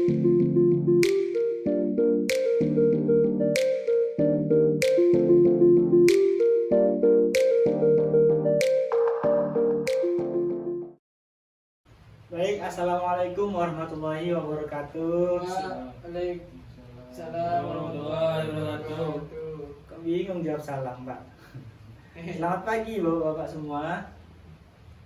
Baik, assalamualaikum warahmatullahi wabarakatuh. Waalaikumsalam warahmatullahi wabarakatuh. Kok bingung jawab salam, Pak? Selamat pagi, Bapak-bapak semua.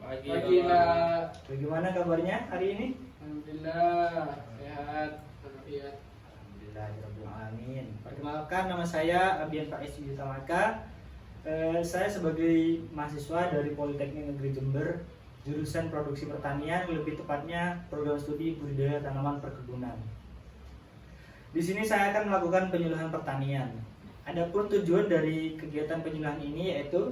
Pagi Lah. Bagaimana kabarnya hari ini? Alhamdulillah sehat. Alhamdulillah. Alhamdulillahirrahmanirrahim. Perkenalkan, nama saya Abian Faiz Yutamaka. Saya sebagai mahasiswa dari Politeknik Negeri Jember, jurusan Produksi Pertanian, lebih tepatnya program studi budidaya tanaman perkebunan. Di sini saya akan melakukan penyuluhan pertanian. Adapun tujuan dari kegiatan penyuluhan ini yaitu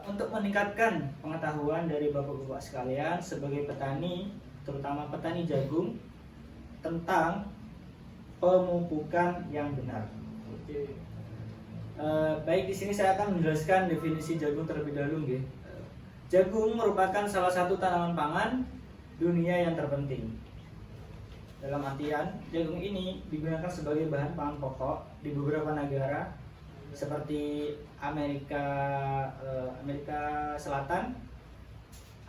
untuk meningkatkan pengetahuan dari bapak-bapak sekalian sebagai petani, terutama petani jagung, tentang pemupukan yang benar. Oke. Baik, di sini saya akan menjelaskan definisi jagung terlebih dahulu, nggih. Jagung merupakan salah satu tanaman pangan dunia yang terpenting. Dalam artian, jagung ini digunakan sebagai bahan pangan pokok di beberapa negara seperti Amerika Selatan,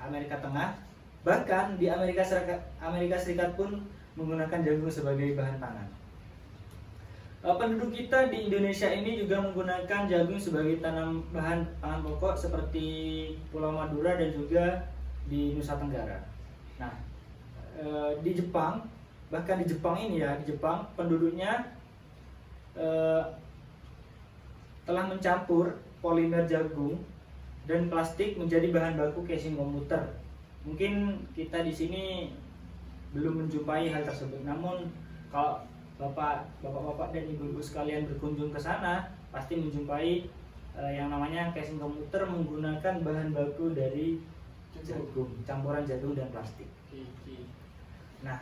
Amerika Tengah, bahkan di Amerika Serikat pun menggunakan jagung sebagai bahan pangan. Penduduk kita di Indonesia ini juga menggunakan jagung sebagai bahan pangan pokok seperti Pulau Madura dan juga di Nusa Tenggara. Nah, di Jepang, bahkan di Jepang penduduknya telah mencampur polimer jagung dan plastik menjadi bahan baku casing komputer. Mungkin kita di sini belum menjumpai hal tersebut, namun kalau bapak-bapak dan ibu-ibu sekalian berkunjung ke sana pasti menjumpai yang namanya casing komputer menggunakan bahan baku dari jagung, campuran jagung dan plastik. Nah,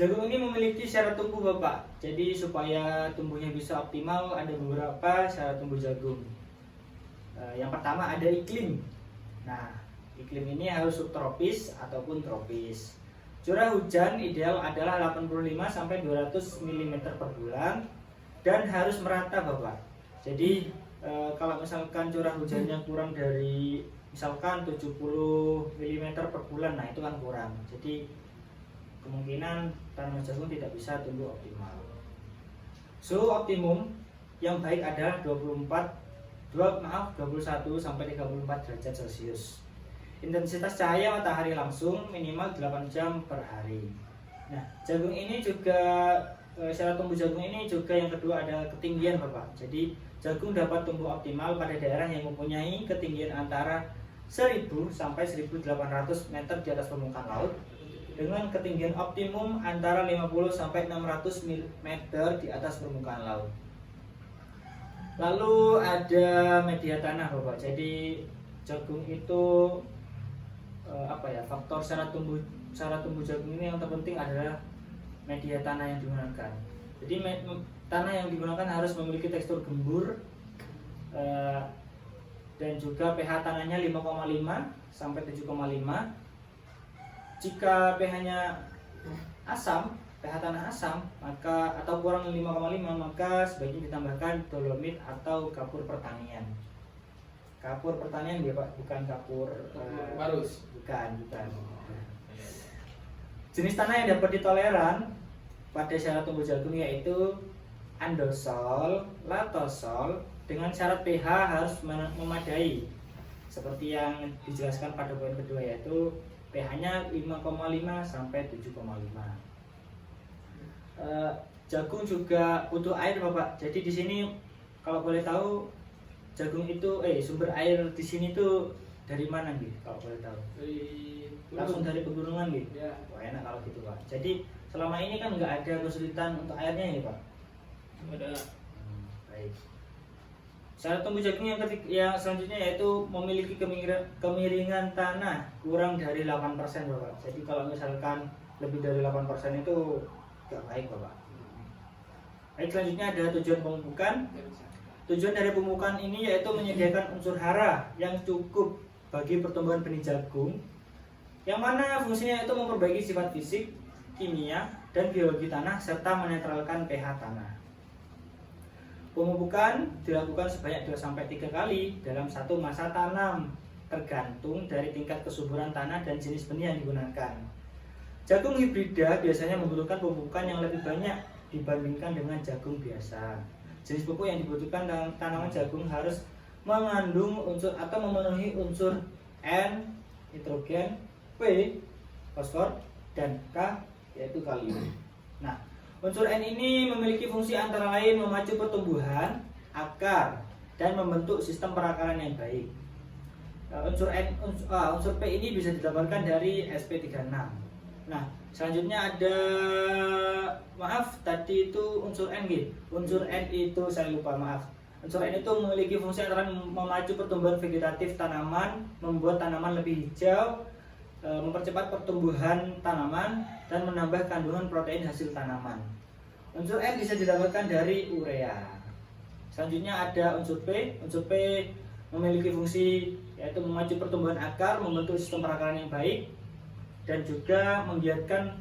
jagung ini memiliki syarat tumbuh, Bapak. Jadi supaya tumbuhnya bisa optimal ada beberapa syarat tumbuh jagung. Yang pertama ada iklim. Nah, iklim ini harus subtropis ataupun tropis. Curah hujan ideal adalah 85 sampai 200 mm per bulan dan harus merata, Bapak. Jadi kalau misalkan curah hujannya kurang dari misalkan 70 mm per bulan, nah itu kan kurang. Jadi kemungkinan tanaman jagung tidak bisa tumbuh optimal. Suhu optimum yang baik adalah 21 sampai 34 derajat Celcius. Intensitas cahaya matahari langsung minimal 8 jam per hari. Nah, jagung ini juga syarat tumbuh jagung ini juga yang kedua ada ketinggian, Bapak. Jadi jagung dapat tumbuh optimal pada daerah yang mempunyai ketinggian antara 1000 sampai 1800 meter di atas permukaan laut dengan ketinggian optimum antara 50 sampai 600 meter di atas permukaan laut. Lalu ada media tanah, Bapak. Jadi jagung itu faktor syarat tumbuh jagung ini yang terpenting adalah media tanah yang digunakan. Jadi tanah yang digunakan harus memiliki tekstur gembur dan juga pH tanahnya 5,5 sampai 7,5. Jika pH-nya asam, pH tanah asam, maka atau kurang 5,5, maka sebaiknya ditambahkan dolomit atau kapur pertanian. Kapur pertanian ya, Pak, bukan kapur Barus. Bukan. Jenis tanah yang dapat ditoleran pada syarat tumbuh jagung yaitu andosol, latosol dengan syarat pH harus memadai. Seperti yang dijelaskan pada poin kedua yaitu pH-nya 5,5 sampai 7,5. Jagung juga butuh air, Bapak. Jadi di sini kalau boleh tahu jagung itu sumber air di sini tuh dari mana nih kalau boleh tahu? Langsung dari pegunungan gitu. Ya. Wah, enak kalau gitu, Pak. Jadi selama ini kan nggak ada kesulitan untuk airnya ya, Pak? Ada. Baik. Syarat tumbuh jagung yang selanjutnya yaitu memiliki kemiringan tanah kurang dari 8%, Bapak. Jadi kalau misalkan lebih dari 8% itu nggak baik, Bapak. Baik, selanjutnya ada tujuan pemupukan. Tujuan dari pemupukan ini yaitu menyediakan unsur hara yang cukup bagi pertumbuhan benih jagung, yang mana fungsinya itu memperbaiki sifat fisik, kimia dan biologi tanah serta menetralkan pH tanah. Pemupukan dilakukan sebanyak 2-3 kali dalam satu masa tanam, tergantung dari tingkat kesuburan tanah dan jenis benih yang digunakan. Jagung hibrida biasanya membutuhkan pemupukan yang lebih banyak dibandingkan dengan jagung biasa. Jenis pupuk yang dibutuhkan dalam tanaman jagung harus mengandung unsur atau memenuhi unsur N, nitrogen, P, fosfor, dan K, yaitu kalium. Nah, unsur N ini memiliki fungsi antara lain memacu pertumbuhan akar dan membentuk sistem perakaran yang baik. Unsur P ini bisa didapatkan dari sp36. Nah, selanjutnya ada, maaf tadi itu unsur N gitu. Unsur N itu saya lupa, maaf. Unsur N itu memiliki fungsi antara memacu pertumbuhan vegetatif tanaman, membuat tanaman lebih hijau, mempercepat pertumbuhan tanaman, dan menambah kandungan protein hasil tanaman. Unsur N bisa didapatkan dari urea. Selanjutnya ada unsur P. Unsur P memiliki fungsi yaitu memacu pertumbuhan akar, membentuk sistem perakaran yang baik, dan juga membiarkan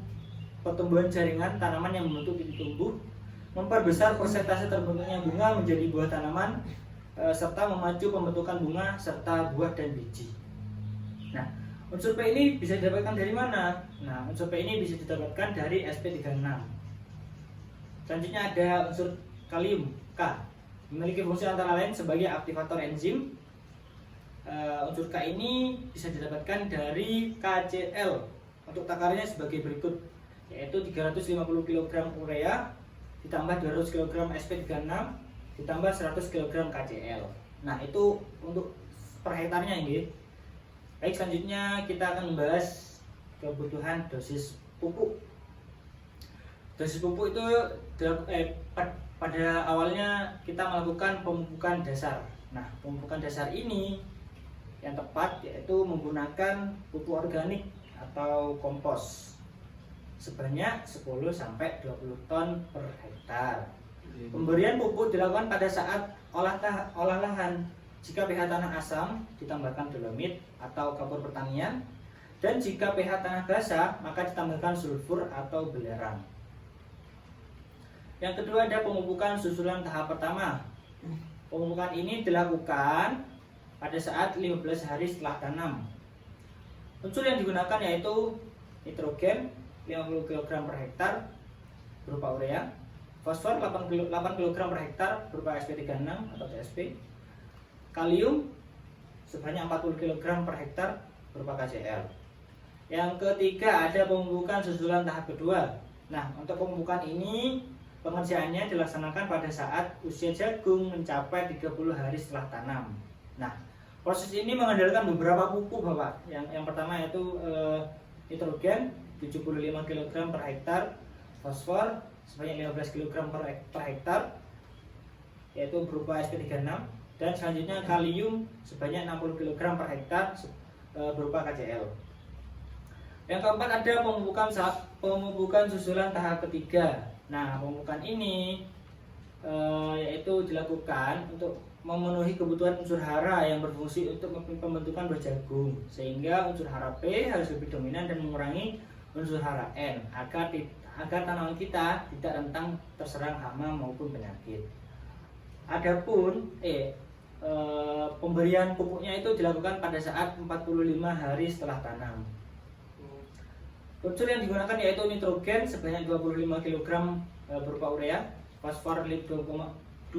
pertumbuhan jaringan tanaman yang membentuk titik tumbuh, memperbesar persentase terbentuknya bunga menjadi buah tanaman, serta memacu pembentukan bunga serta buah dan biji. Nah, unsur P ini bisa didapatkan dari mana? Nah, unsur P ini bisa didapatkan dari sp36. Selanjutnya ada unsur kalium, K, memiliki fungsi antara lain sebagai aktivator enzim. Unsur K ini bisa didapatkan dari KCl. Untuk takarannya sebagai berikut, yaitu 350 kg urea ditambah 200 kg sp36 ditambah 100 kg KCl. Nah, itu untuk per hektarnya ini. Baik, selanjutnya kita akan membahas kebutuhan dosis pupuk. Dosis pupuk itu pada awalnya kita melakukan pemupukan dasar. Nah, pemupukan dasar ini yang tepat yaitu menggunakan pupuk organik atau kompos sebanyak 10-20 ton per hektar. Pemberian pupuk dilakukan pada saat olah lahan. Jika pH tanah asam, ditambahkan dolomit atau kapur pertanian, dan jika pH tanah basah, maka ditambahkan sulfur atau belerang. Yang kedua ada pemupukan susulan tahap pertama. Pemupukan ini dilakukan pada saat 15 hari setelah tanam. Unsur yang digunakan yaitu nitrogen 50 kg per hektar berupa urea, fosfor 8 kg per hektar berupa sp36 atau TSP, kalium sebanyak 40 kg per hektar berupa KCl. Yang ketiga ada pemupukan susulan tahap kedua. Nah, untuk pemupukan ini pengerjaannya dilaksanakan pada saat usia jagung mencapai 30 hari setelah tanam. Nah, proses ini mengandalkan beberapa pupuk, Bapak. Yang pertama yaitu nitrogen 75 kg per hektar, fosfor sebanyak 15 kg per hektar yaitu berupa sp36, dan selanjutnya kalium sebanyak 60 kg per hektar berupa KCl. Yang keempat ada pemupukan susulan tahap ketiga. Nah, pemupukan ini yaitu dilakukan untuk memenuhi kebutuhan unsur hara yang berfungsi untuk pembentukan buah jagung, sehingga unsur hara P harus lebih dominan dan mengurangi unsur hara N agar tanaman kita tidak rentan terserang hama maupun penyakit. Adapun pemberian pupuknya itu dilakukan pada saat 45 hari setelah tanam. Unsur yang digunakan yaitu nitrogen sebanyak 25 kg berupa urea, fosfor 2,25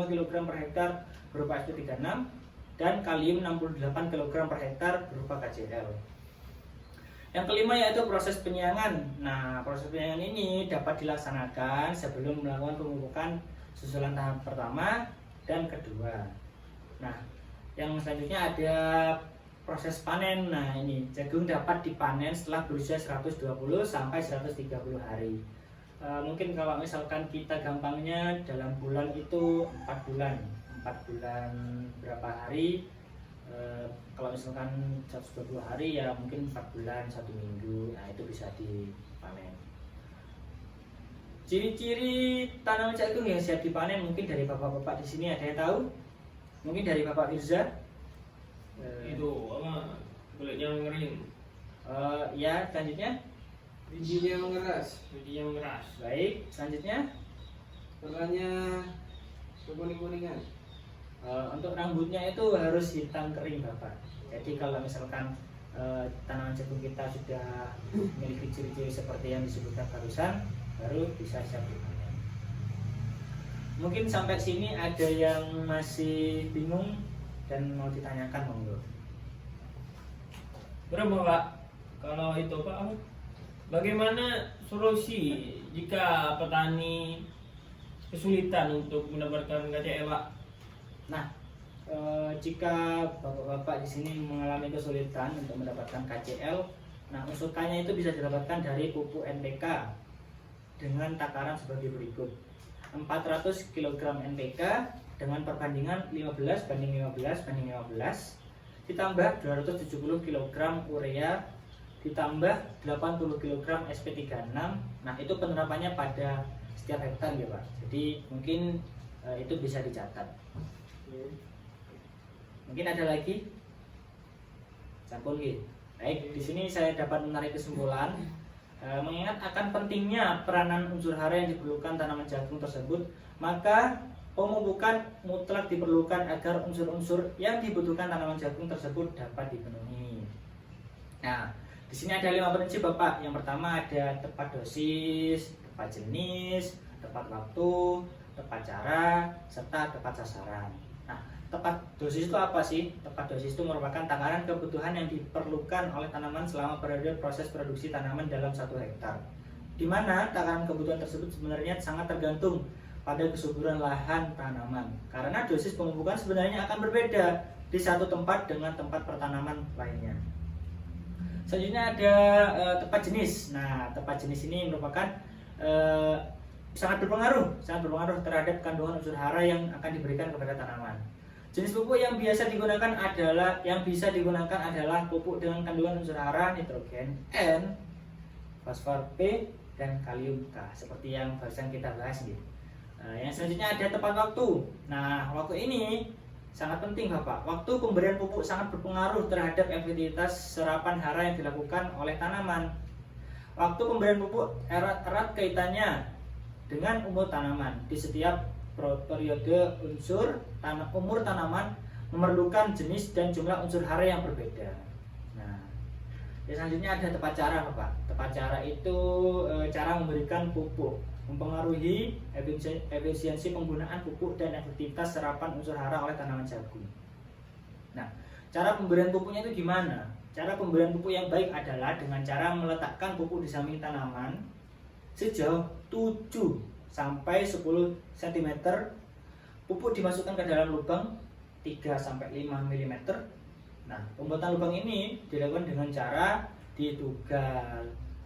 kg per hektar berupa sp36, dan kalium 68 kg per hektar berupa KCl. Yang kelima yaitu proses penyiangan. Nah, proses penyiangan ini dapat dilaksanakan sebelum melakukan pemupukan susulan tahap pertama dan kedua. Nah, yang selanjutnya ada proses panen. Nah, ini jagung dapat dipanen setelah berusia 120 sampai 130 hari. Mungkin kalau misalkan kita gampangnya dalam bulan itu 4 bulan berapa hari. Kalau misalkan 120 hari ya mungkin 4 bulan 1 minggu. Nah, itu bisa dipanen. Ciri-ciri tanaman jagung yang siap dipanen mungkin dari bapak-bapak di sini ada yang tahu? Mungkin dari Bapak Firza? Itu apa? Kulitnya mengering. Ya, selanjutnya Bijinya mengeras. Bijinya mengeras. Baik, selanjutnya Warnanya kekuning-kuningan. untuk rambutnya itu harus hitam kering Bapak. Jadi kalau misalkan tanaman jagung kita sudah memiliki ciri-ciri seperti yang disebutkan barusan, baru bisa siap dipanen. Mungkin sampai sini ada yang masih bingung dan mau ditanyakan, monggo. Berapa Pak? Kalau itu Pak, bagaimana solusi jika petani kesulitan untuk mendapatkan KCL Pak? Nah, jika bapak-bapak di sini mengalami kesulitan untuk mendapatkan KCL, nah usukannya itu bisa didapatkan dari pupuk NPK dengan takaran sebagai berikut: 400 kg NPK dengan perbandingan 15 banding 15 banding 15, ditambah 270 kg urea, ditambah 80 kg SP36. Nah, itu penerapannya pada setiap hektar ya Pak. Jadi mungkin itu bisa dicatat. Mungkin ada lagi? Sampun gitu. Baik, di sini saya dapat menarik kesimpulan mengingat akan pentingnya peranan unsur hara yang diperlukan tanaman jagung tersebut, maka pemupukan mutlak diperlukan agar unsur-unsur yang dibutuhkan tanaman jagung tersebut dapat dipenuhi. Nah, di sini ada 5 prinsip Bapak. Yang pertama ada tepat dosis, tepat jenis, tepat waktu, tepat cara, serta tepat sasaran. Nah, tepat dosis itu apa sih? Tepat dosis itu merupakan takaran kebutuhan yang diperlukan oleh tanaman selama periode proses produksi tanaman dalam 1 hektar. Di mana takaran kebutuhan tersebut sebenarnya sangat tergantung pada kesuburan lahan tanaman. Karena dosis pemupukan sebenarnya akan berbeda di satu tempat dengan tempat pertanaman lainnya. Selanjutnya ada tepat jenis. Nah, tepat jenis ini merupakan sangat berpengaruh terhadap kandungan unsur hara yang akan diberikan kepada tanaman. Jenis pupuk yang biasa digunakan adalah pupuk dengan kandungan unsur hara nitrogen N, fosfor P, dan kalium K, seperti yang barusan kita bahas gitu. Yang selanjutnya ada tepat waktu. Nah, waktu ini sangat penting Bapak. Waktu pemberian pupuk sangat berpengaruh terhadap efektivitas serapan hara yang dilakukan oleh tanaman. Waktu pemberian pupuk erat kaitannya dengan umur tanaman. Di setiap periode umur tanaman memerlukan jenis dan jumlah unsur hara yang berbeda. Nah, yang selanjutnya ada tepat cara Bapak. Tepat cara itu cara memberikan pupuk, mempengaruhi efisiensi penggunaan pupuk dan efektivitas serapan unsur hara oleh tanaman jagung. Nah, cara pemberian pupuknya itu gimana? Cara pemberian pupuk yang baik adalah dengan cara meletakkan pupuk di samping tanaman sejauh 7 sampai 10 cm. Pupuk dimasukkan ke dalam lubang 3 sampai 5 mm. Nah, pembuatan lubang ini dilakukan dengan cara ditugal.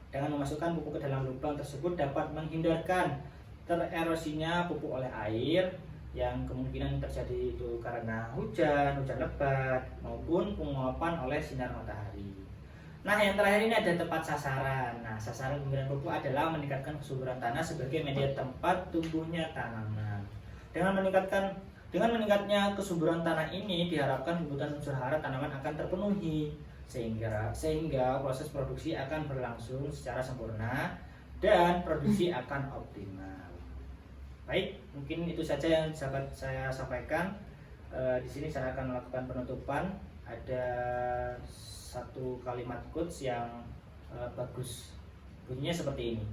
Dengan memasukkan pupuk ke dalam lubang tersebut dapat menghindarkan tererosinya pupuk oleh air yang kemungkinan terjadi itu karena hujan lebat maupun penguapan oleh sinar matahari. Nah, yang terakhir ini ada tepat sasaran. Nah, sasaran pemberian pupuk adalah meningkatkan kesuburan tanah sebagai media tempat tumbuhnya tanaman. Dengan meningkatnya kesuburan tanah ini diharapkan kebutuhan unsur hara tanaman akan terpenuhi sehingga proses produksi akan berlangsung secara sempurna dan produksi akan optimal. Baik, mungkin itu saja yang dapat saya sampaikan. Di sini saya akan melakukan penutupan. Ada satu kalimat quotes yang bagus. Bunyinya seperti ini.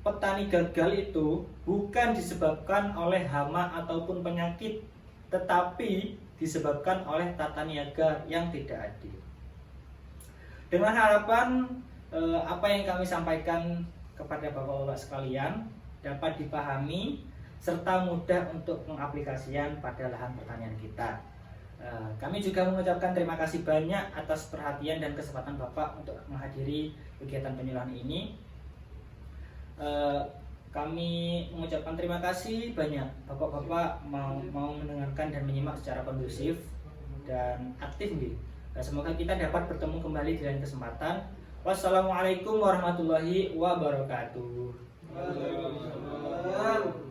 Petani gagal itu bukan disebabkan oleh hama ataupun penyakit, tetapi disebabkan oleh tata niaga yang tidak adil. Dengan harapan apa yang kami sampaikan kepada Bapak-Bapak sekalian dapat dipahami serta mudah untuk pengaplikasian pada lahan pertanian kita. Kami juga mengucapkan terima kasih banyak atas perhatian dan kesempatan Bapak untuk menghadiri kegiatan penyuluhan ini. Kami mengucapkan terima kasih banyak Bapak-Bapak mau mendengarkan dan menyimak secara kondusif dan aktif nih. Semoga kita dapat bertemu kembali di lain kesempatan. Wassalamualaikum warahmatullahi wabarakatuh. Waalaikumsalam.